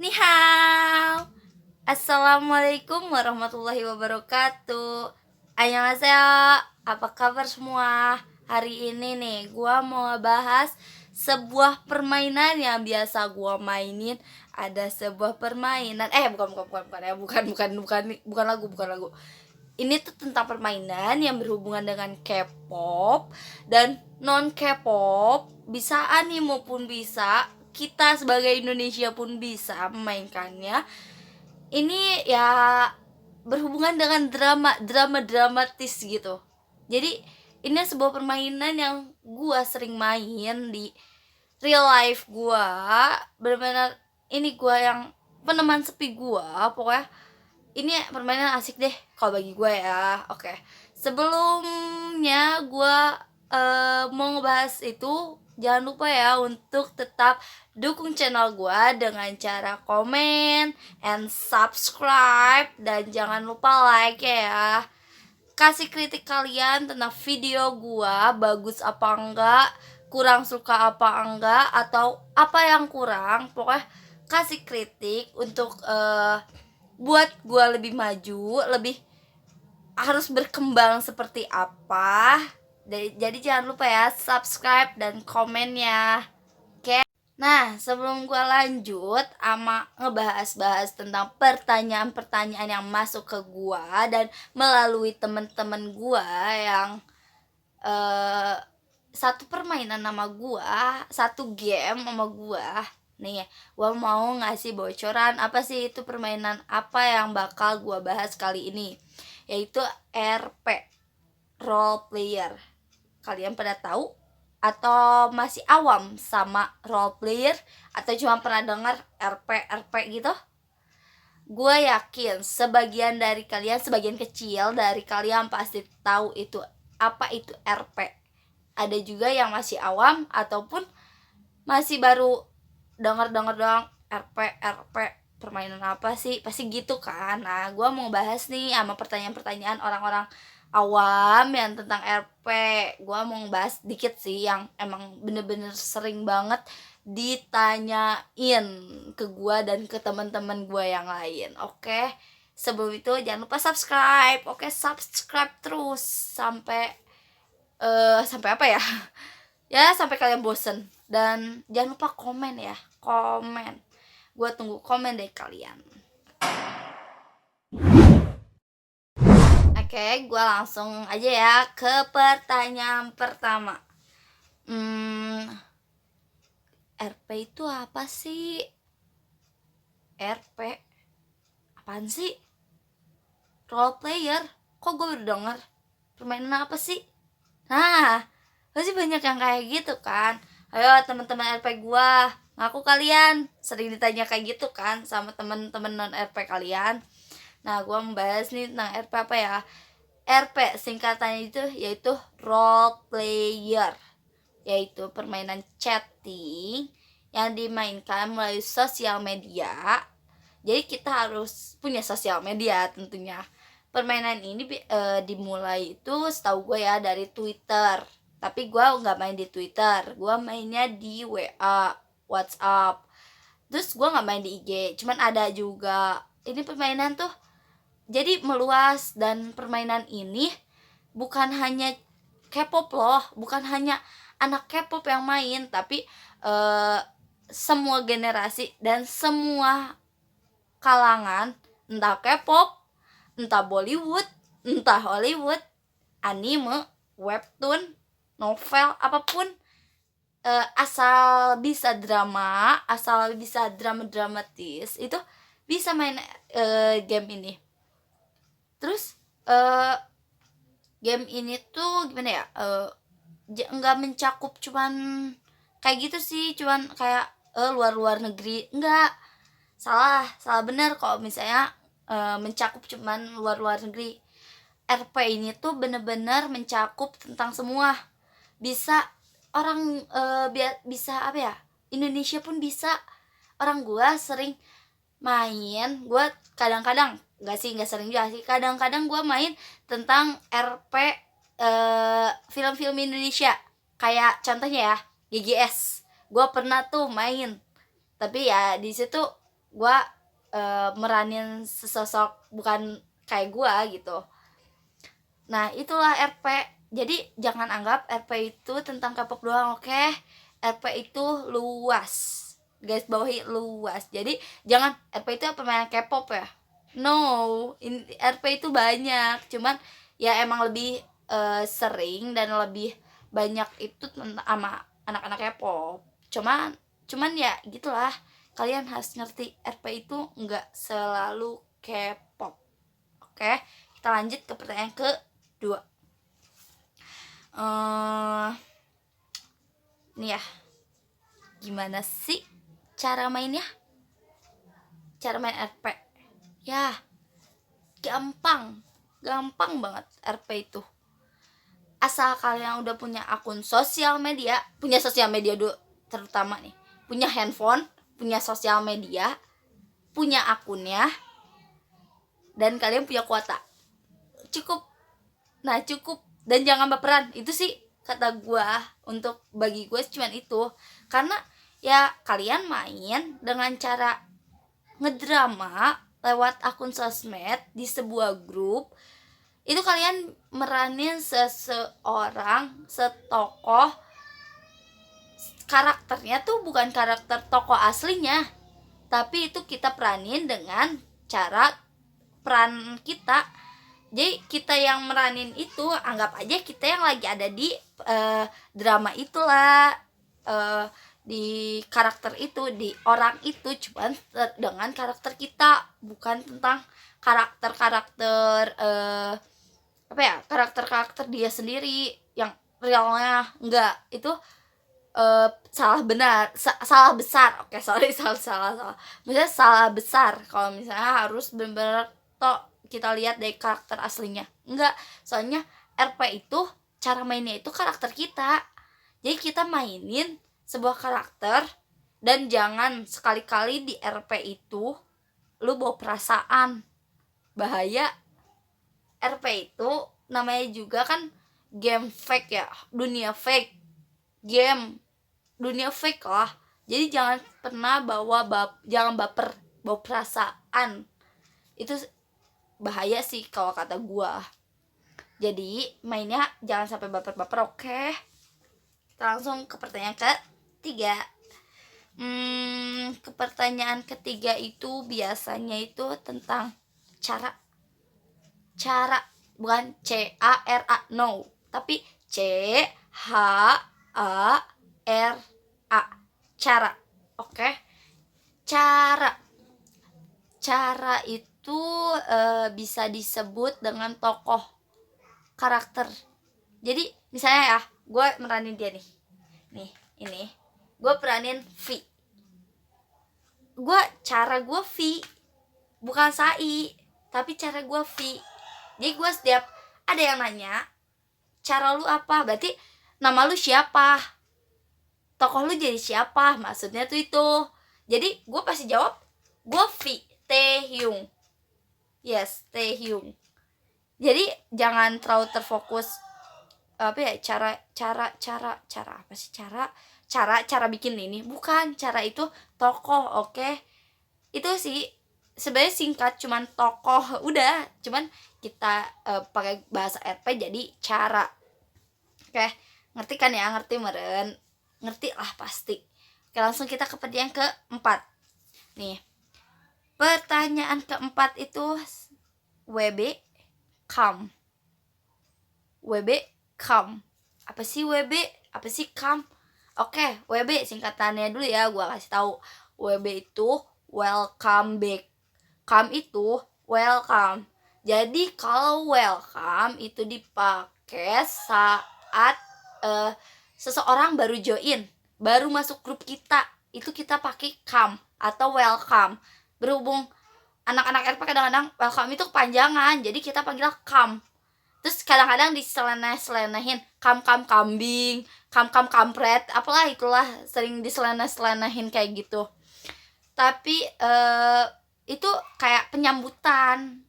Ni hao. Assalamualaikum warahmatullahi wabarakatuh. Annyeonghaseyo. Apa kabar semua? Hari ini nih gua mau ngebahas sebuah permainan yang biasa gua mainin. Ada sebuah permainan bukan lagu. Ini tuh tentang permainan yang berhubungan dengan K-pop dan non K-pop. Bisa anime pun bisa, kita sebagai Indonesia pun bisa memainkannya. Ini ya berhubungan dengan drama dramatis gitu. Jadi ini sebuah permainan yang gua sering main di real life gua. Benar-benar ini gua yang peneman sepi gua. Pokoknya ini permainan asik deh kalau bagi gue ya. Oke. Sebelumnya gue mau ngebahas itu, jangan lupa ya untuk tetap dukung channel gue dengan cara komen and subscribe, dan jangan lupa like ya. Kasih kritik kalian tentang video gue, bagus apa enggak, kurang suka apa enggak, atau apa yang kurang. Pokoknya kasih kritik untuk buat gue lebih maju, lebih harus berkembang seperti apa. Jadi jangan lupa ya subscribe dan komennya. Oke. Nah, sebelum gue lanjut sama ngebahas tentang pertanyaan-pertanyaan yang masuk ke gue dan melalui temen-temen gue yang satu permainan sama gue, satu game sama gue. Nih, gue mau ngasih bocoran apa sih itu permainan apa yang bakal gue bahas kali ini, yaitu RP, role player. Kalian pada tahu atau masih awam sama role player, atau cuma pernah dengar RP gitu? Gue yakin sebagian kecil dari kalian pasti tahu itu apa itu RP. Ada juga yang masih awam ataupun masih baru dengar doang RP permainan apa sih, pasti gitu kan. Nah, gue mau bahas nih sama pertanyaan-pertanyaan orang-orang awam yang tentang RP. Gue mau bahas dikit sih yang emang bener-bener sering banget ditanyain ke gue dan ke teman-teman gue yang lain. Oke, sebelum itu jangan lupa subscribe. Oke, subscribe terus sampai apa ya? Ya, sampai kalian bosen. Dan jangan lupa komen ya, komen. Gue tunggu komen dari kalian. Oke, gue langsung aja ya ke pertanyaan pertama. RP itu apa sih? RP apaan sih? Role player? Kok gue baru denger? Permainan apa sih? Nah, pasti banyak yang kayak gitu kan. Ayo teman-teman RP gua, ngaku kalian sering ditanya kayak gitu kan sama teman-teman non RP kalian. Nah, gua membahas nih tentang RP apa ya? RP singkatannya itu yaitu role player, yaitu permainan chatting yang dimainkan melalui sosial media. Jadi kita harus punya sosial media tentunya. Permainan ini dimulai itu setahu gue ya dari Twitter. Tapi gue nggak main di Twitter, gue mainnya di WA, WhatsApp. Terus gue nggak main di IG, cuman ada juga. Ini permainan tuh jadi meluas, dan permainan ini bukan hanya K-pop loh, bukan hanya anak K-pop yang main, tapi semua generasi dan semua kalangan, entah K-pop, entah Bollywood, entah Hollywood, anime, webtoon, novel, apapun, asal bisa drama, asal bisa dramatis, itu bisa main game ini. Terus game ini tuh gimana ya, nggak mencakup cuman kayak gitu sih, cuman kayak luar negeri, enggak. Salah bener kalau misalnya mencakup cuman luar negeri. RP ini tuh bener-bener mencakup tentang semua. Bisa orang bisa apa ya, Indonesia pun bisa. Orang gua sering main, gua kadang-kadang nggak sering juga sih, kadang-kadang gua main tentang RP film-film Indonesia, kayak contohnya ya GGS, gue pernah tuh main, tapi ya di situ gue meranin sesosok bukan kayak gue gitu. Nah itulah RP. Jadi jangan anggap RP itu tentang K-pop doang, oke? RP itu luas, guys, bawahi luas. Jadi jangan RP itu permainan K-pop ya, no. RP itu banyak, cuman ya emang lebih sering dan lebih banyak itu sama anak-anak K-pop. Cuman ya gitulah, kalian harus ngerti RP itu nggak selalu K-pop. Oke, kita lanjut ke pertanyaan kedua. Nih ya, gimana sih cara mainnya? Cara main RP ya gampang banget. RP itu asal kalian udah punya akun sosial media, punya sosial media dulu terutama nih, punya handphone, punya sosial media, punya akunnya, dan kalian punya kuota, cukup. Nah cukup, dan jangan baperan. Itu sih kata gue, untuk bagi gue cuman itu. Karena ya kalian main dengan cara ngedrama lewat akun sosmed di sebuah grup, itu kalian meranin seseorang, setokoh, karakternya tuh bukan karakter tokoh aslinya, tapi itu kita peranin dengan cara peran kita. Jadi kita yang meranin itu, anggap aja kita yang lagi ada di drama itulah, di karakter itu, di orang itu, cuman dengan karakter kita, bukan tentang karakter apa ya, karakter dia sendiri yang realnya. Enggak, itu salah besar. Oke, sorry, salah misalnya salah besar kalau misalnya harus bener-bener kita lihat dari karakter aslinya. Enggak, soalnya RP itu cara mainnya itu karakter kita. Jadi kita mainin sebuah karakter, dan jangan sekali-kali di RP itu lu bawa perasaan. Bahaya. RP itu namanya juga kan game fake ya, dunia fake, game dunia fake lah. Jadi jangan pernah jangan baper, bawa perasaan. Itu bahaya sih kalau kata gua. Jadi mainnya jangan sampai baper-baper, oke? Kita langsung ke pertanyaan ketiga. Ke pertanyaan ketiga itu biasanya itu tentang cara, bukan CARA, no, tapi CHARA, cara. Oke, cara itu bisa disebut dengan tokoh, karakter. Jadi misalnya ya, gue meranin dia nih, ini gue peranin V. Cara gue V, bukan Sai, tapi cara gue V. Jadi gue setiap ada yang nanya cara lu apa, berarti nama lu siapa, tokoh lu jadi siapa, maksudnya tuh itu. Jadi gue pasti jawab gue V, Taehyung. Yes, Taehyung. Jadi jangan terlalu terfokus apa ya, cara apa sih, cara bikin ini, bukan, cara itu tokoh, oke? Itu sih sebenarnya singkat, cuman tokoh udah, cuman kita pakai bahasa RP jadi cara. Oke, ngerti kan ya? Ngerti meren? Ngerti lah pasti. Oke, langsung kita ke pertanyaan keempat nih. Pertanyaan keempat itu WB come. Apa sih WB? Apa sih come? Oke, WB singkatannya dulu ya, gua kasih tahu. WB itu welcome back. Come itu welcome. Jadi kalau welcome itu dipakai saat seseorang baru join, baru masuk grup kita, itu kita pakai come atau welcome. Berhubung anak-anak RP kadang-kadang welcome itu kepanjangan, jadi kita panggil come. Terus kadang-kadang diseleneh-selenehin kambing, kampret, apalah itulah, sering diseleneh-selenehin kayak gitu. Tapi itu kayak penyambutan,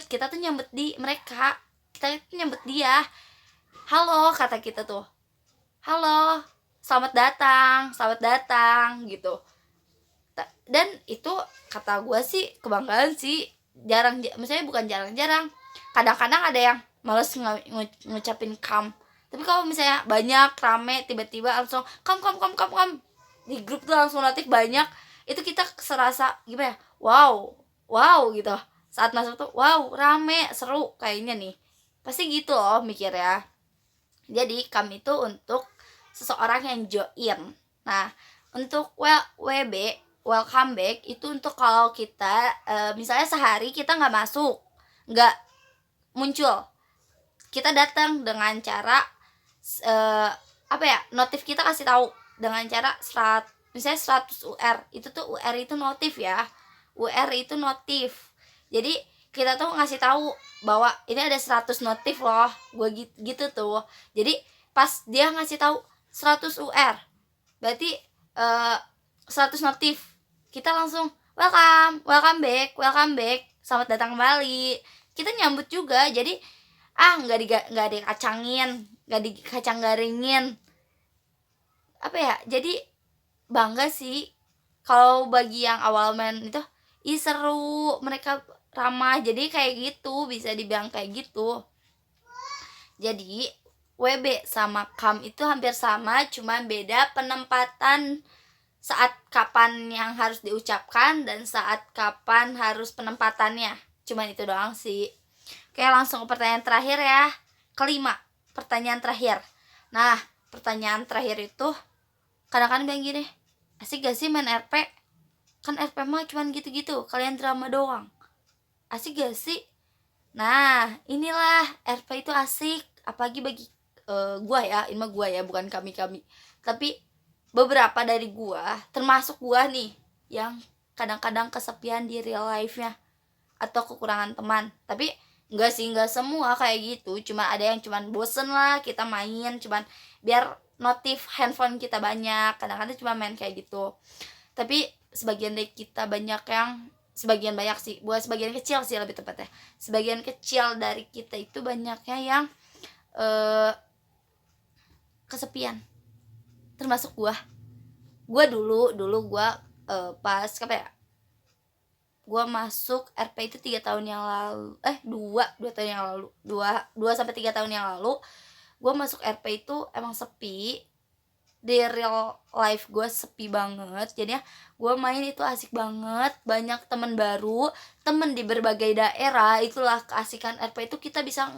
kita tuh nyambut di mereka, kita tuh nyambut dia. Halo, kata kita tuh, halo, selamat datang gitu. Dan itu kata gue sih kebanggaan sih, misalnya bukan jarang-jarang, kadang-kadang ada yang males ngucapin come. Tapi kalau misalnya banyak rame tiba-tiba langsung come di grup tuh langsung notif banyak, itu kita serasa gimana ya, wow gitu. Saat masuk tuh wow rame seru kayaknya nih, pasti gitu loh mikir ya. Jadi come itu untuk seseorang yang join. Nah untuk WB welcome back itu untuk kalau kita misalnya sehari kita nggak masuk, nggak muncul, kita datang dengan cara notif kita kasih tahu dengan cara misalnya 100 UR, itu tuh UR itu notif ya, UR itu notif. Jadi kita tuh ngasih tahu bahwa ini ada 100 notif loh, gue gitu tuh. Jadi pas dia ngasih tahu 100 UR berarti 100 notif, kita langsung welcome back, selamat datang kembali. Kita nyambut juga, jadi nggak dikacangin, nggak dikacang garingin. Jadi bangga sih kalau bagi yang awal main itu, seru, mereka ramah, jadi kayak gitu, bisa dibilang kayak gitu. Jadi WB sama CAM itu hampir sama, cuma beda penempatan saat kapan yang harus diucapkan dan saat kapan harus penempatannya. Cuman itu doang sih. Oke, langsung ke pertanyaan terakhir ya. Kelima, pertanyaan terakhir. Nah, pertanyaan terakhir itu kadang-kadang bilang gini, asik gak sih main RP? Kan RP mah cuman gitu-gitu, kalian drama doang. Asik gak sih? Nah, inilah RP itu asik, apalagi bagi gua ya, ini mah gua ya, bukan kami. Tapi beberapa dari gua, termasuk gua nih, yang kadang-kadang kesepian di real life-nya atau kekurangan teman. Tapi enggak semua kayak gitu, cuma ada yang cuman bosen lah kita main cuman biar notif handphone kita banyak, kadang-kadang cuma main kayak gitu. Tapi sebagian dari kita sebagian banyak sih, bukan sebagian kecil sih lebih tepatnya, sebagian kecil dari kita itu banyaknya yang kesepian, termasuk gua dulu gua pas gua masuk RP itu 3 tahun yang lalu, 2 tahun yang lalu, 2 sampai 3 tahun yang lalu gua masuk RP itu emang sepi. Di real life gue sepi banget, jadinya gue main itu asik banget, banyak teman baru, temen di berbagai daerah. Itulah keasikan RP itu, kita bisa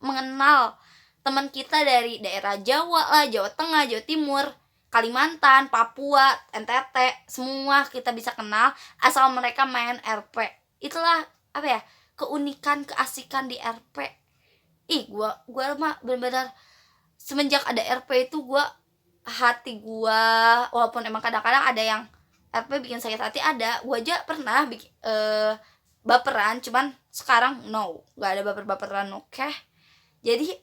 mengenal teman kita dari daerah Jawa lah, Jawa Tengah, Jawa Timur, Kalimantan, Papua, NTT, semua kita bisa kenal asal mereka main RP. Itulah keunikan, keasikan di RP. Gue mah benar-benar semenjak ada RP itu hati gue, walaupun emang kadang-kadang ada yang RP bikin sakit hati, ada, gue aja pernah baperan, cuman sekarang no, gak ada baperan. Oke. Jadi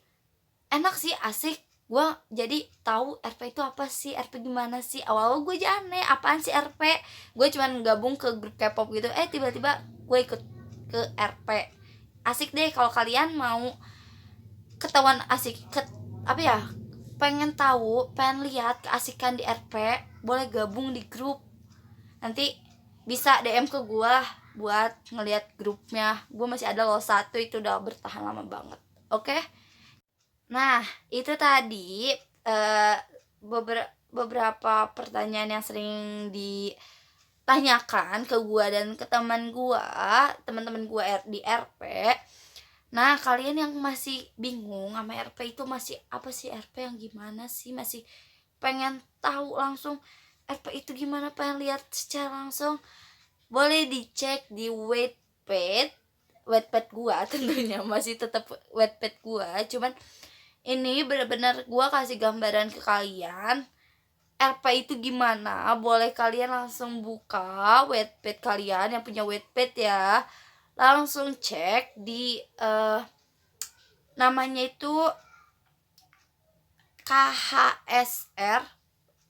enak sih, asik. Gue jadi tahu RP itu apa sih, RP gimana sih. Awal gue aja aneh, apaan sih RP, gue cuman gabung ke grup K-pop gitu, tiba-tiba gue ikut ke RP. Asik deh. Kalau kalian mau ketahuan asik, pengen tahu, pengen lihat keasikan di RP, boleh gabung di grup. Nanti bisa DM ke gue buat ngeliat grupnya. Gue masih ada loh 1, itu udah bertahan lama banget. Oke? Nah, itu tadi beberapa pertanyaan yang sering ditanyakan ke gue dan ke teman-teman gue di RP. Nah, kalian yang masih bingung sama RP itu, masih apa sih RP yang gimana sih, masih pengen tahu langsung RP itu gimana, pengen lihat secara langsung, boleh dicek di Wattpad gua. Tentunya masih tetap Wattpad gua, cuman ini benar-benar gua kasih gambaran ke kalian RP itu gimana. Boleh kalian langsung buka Wattpad kalian yang punya Wattpad ya, langsung cek di namanya itu KHSR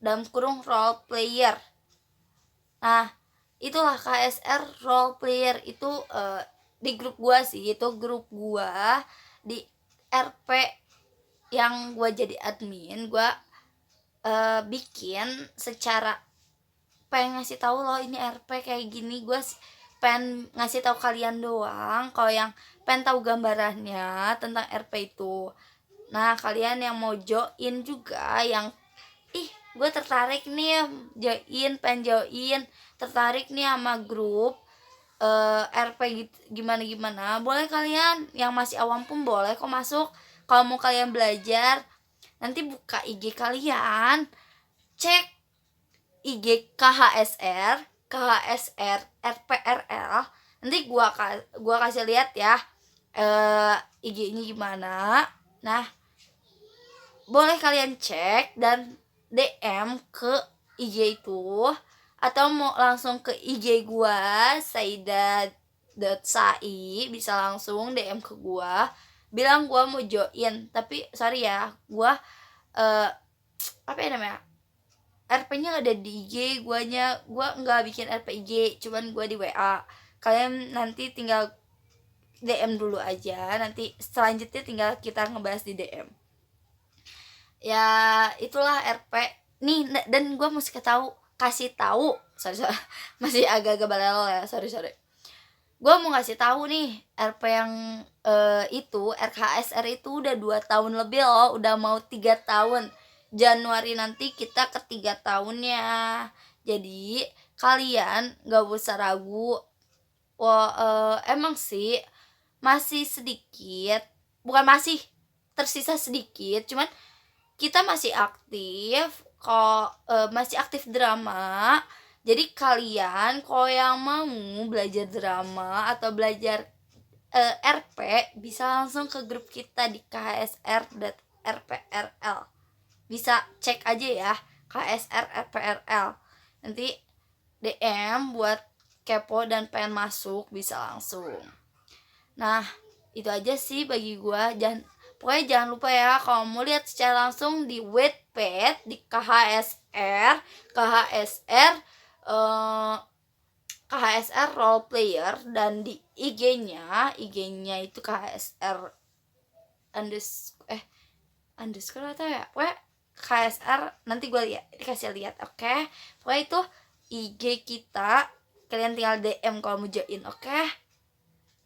dalam kurung role player. Nah, itulah KSR role player itu di grup gua sih, itu grup gua di RP yang gua jadi admin. Gua bikin secara pengen ngasih tahu loh ini RP kayak gini. Gue pengen ngasih tahu kalian doang. Kalau yang pengen tahu gambarannya tentang RP itu, nah kalian yang mau join juga, yang gue tertarik nih pengen join, tertarik nih sama grup RP gitu, gimana, boleh kalian. Yang masih awam pun boleh kok masuk. Kalau mau kalian belajar, nanti buka IG kalian, cek IG KHSR RPRL. Nanti gua kasih lihat ya IG-nya gimana. Nah, boleh kalian cek dan DM ke IG itu, atau mau langsung ke IG gua Saida.sai, bisa langsung DM ke gua, bilang gua mau join. Tapi sorry ya, gua apa ya namanya, RP-nya ada di IG gua nggak bikin RP IG, cuman gua di WA. Kalian nanti tinggal DM dulu aja, nanti selanjutnya tinggal kita ngebahas di DM. Ya itulah RP nih. Dan gue mesti kasih tahu sorry masih agak-agak balelo ya, sorry. Gue mau kasih tahu nih, RP yang itu RKSR itu udah 2 tahun lebih loh, udah mau 3 tahun. Januari nanti kita ke 3 tahunnya. Jadi kalian gak usah ragu. Wah, emang sih masih sedikit, bukan masih, tersisa sedikit, cuman kita masih aktif kok, masih aktif drama. Jadi kalian kalau yang mau belajar drama atau belajar RP, bisa langsung ke grup kita di khsr.rprl. Bisa cek aja ya, khsr.rprl. Nanti DM buat kepo dan pengen masuk, bisa langsung. Nah, itu aja sih bagi gua. Pokoknya jangan lupa ya, kalau mau lihat secara langsung di Wattpad, di KHSR role player, dan di IG-nya itu KHSR underscore atau ya, pokoknya KHSR. Nanti gue dikasih lihat, oke? Pokoknya itu IG kita, kalian tinggal DM kalau mau join, oke?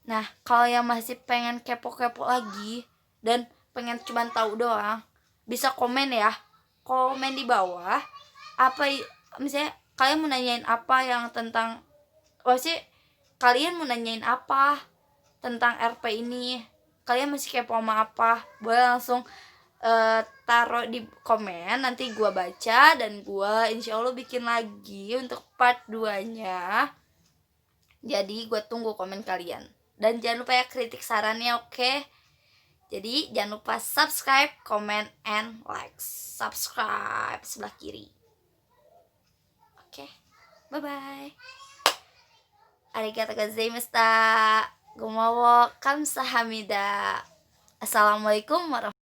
Nah, kalau yang masih pengen kepo-kepo lagi dan pengen cuman tahu doang, bisa komen ya. Komen di bawah. Misalnya kalian mau nanyain apa yang tentang, kalian mau nanyain apa tentang RP ini, kalian masih kepo sama apa, boleh langsung taruh di komen. Nanti gue baca dan gue insya Allah bikin lagi untuk part 2 nya. Jadi gue tunggu komen kalian. Dan jangan lupa ya kritik sarannya, oke? Jadi jangan lupa subscribe, comment, and like. Subscribe sebelah kiri. Oke, bye-bye. Arigatou gozaimashita. Gomawo kamsahamnida. Assalamualaikum warahmatullahi wabarakatuh.